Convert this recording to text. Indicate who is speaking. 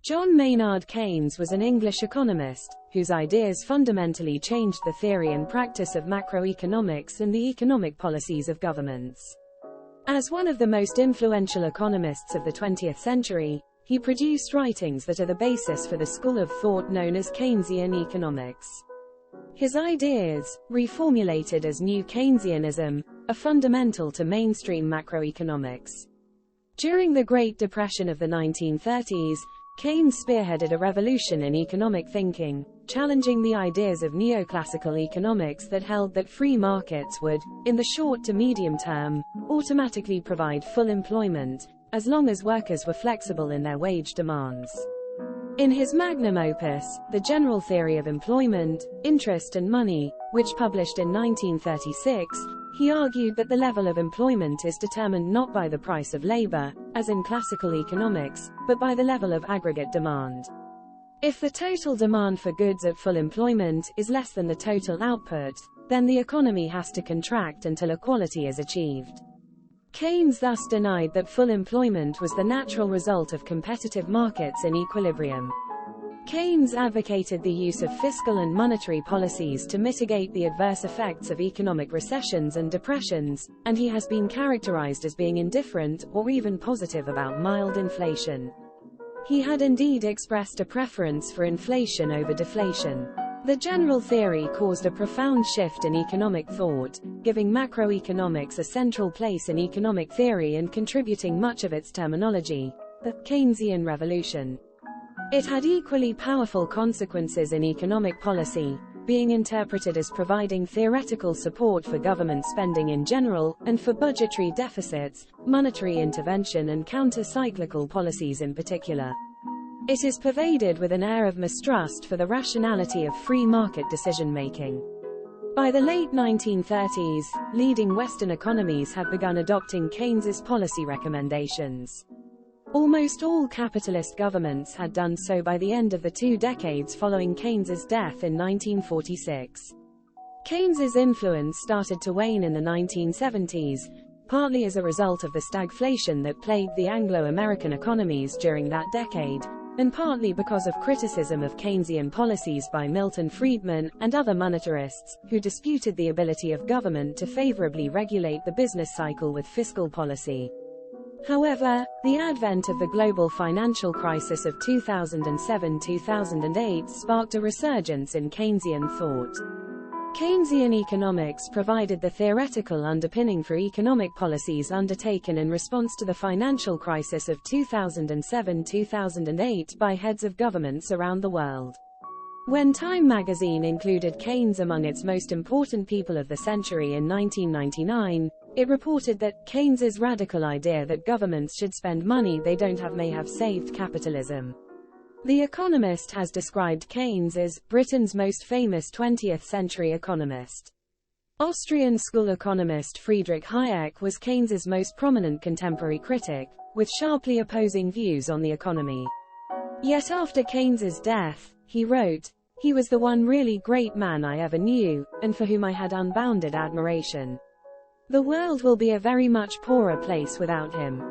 Speaker 1: John Maynard Keynes was an English economist, whose ideas fundamentally changed the theory and practice of macroeconomics and the economic policies of governments. As one of the most influential economists of the 20th century, he produced writings that are the basis for the school of thought known as Keynesian economics. His ideas, reformulated as New Keynesianism, are fundamental to mainstream macroeconomics. During the Great Depression of the 1930s, Keynes spearheaded a revolution in economic thinking, challenging the ideas of neoclassical economics that held that free markets would, in the short to medium term, automatically provide full employment, as long as workers were flexible in their wage demands. In his magnum opus, The General Theory of Employment, Interest and Money, which published in 1936, he argued that the level of employment is determined not by the price of labor, as in classical economics, but by the level of aggregate demand. If the total demand for goods at full employment is less than the total output, then the economy has to contract until equality is achieved. Keynes thus denied that full employment was the natural result of competitive markets in equilibrium. Keynes advocated the use of fiscal and monetary policies to mitigate the adverse effects of economic recessions and depressions, and he has been characterized as being indifferent, or even positive about mild inflation. He had indeed expressed a preference for inflation over deflation. The general theory caused a profound shift in economic thought, giving macroeconomics a central place in economic theory and contributing much of its terminology, the Keynesian revolution. It had equally powerful consequences in economic policy, being interpreted as providing theoretical support for government spending in general, and for budgetary deficits, monetary intervention and counter-cyclical policies in particular. It is pervaded with an air of mistrust for the rationality of free market decision-making. By the late 1930s, leading Western economies had begun adopting Keynes's policy recommendations. Almost all capitalist governments had done so by the end of the 2 decades following Keynes's death in 1946. Keynes's influence started to wane in the 1970s, partly as a result of the stagflation that plagued the Anglo-American economies during that decade, and partly because of criticism of Keynesian policies by Milton Friedman and other monetarists, who disputed the ability of government to favorably regulate the business cycle with fiscal policy. However, the advent of the global financial crisis of 2007-2008 sparked a resurgence in Keynesian thought. Keynesian economics provided the theoretical underpinning for economic policies undertaken in response to the financial crisis of 2007-2008 by heads of governments around the world. When Time magazine included Keynes among its most important people of the century in 1999, it reported that Keynes's radical idea that governments should spend money they don't have may have saved capitalism. The Economist has described Keynes as Britain's most famous 20th-century economist. Austrian school economist Friedrich Hayek was Keynes's most prominent contemporary critic, with sharply opposing views on the economy. Yet after Keynes's death, he wrote, "He was the one really great man I ever knew, and for whom I had unbounded admiration. The world will be a very much poorer place without him."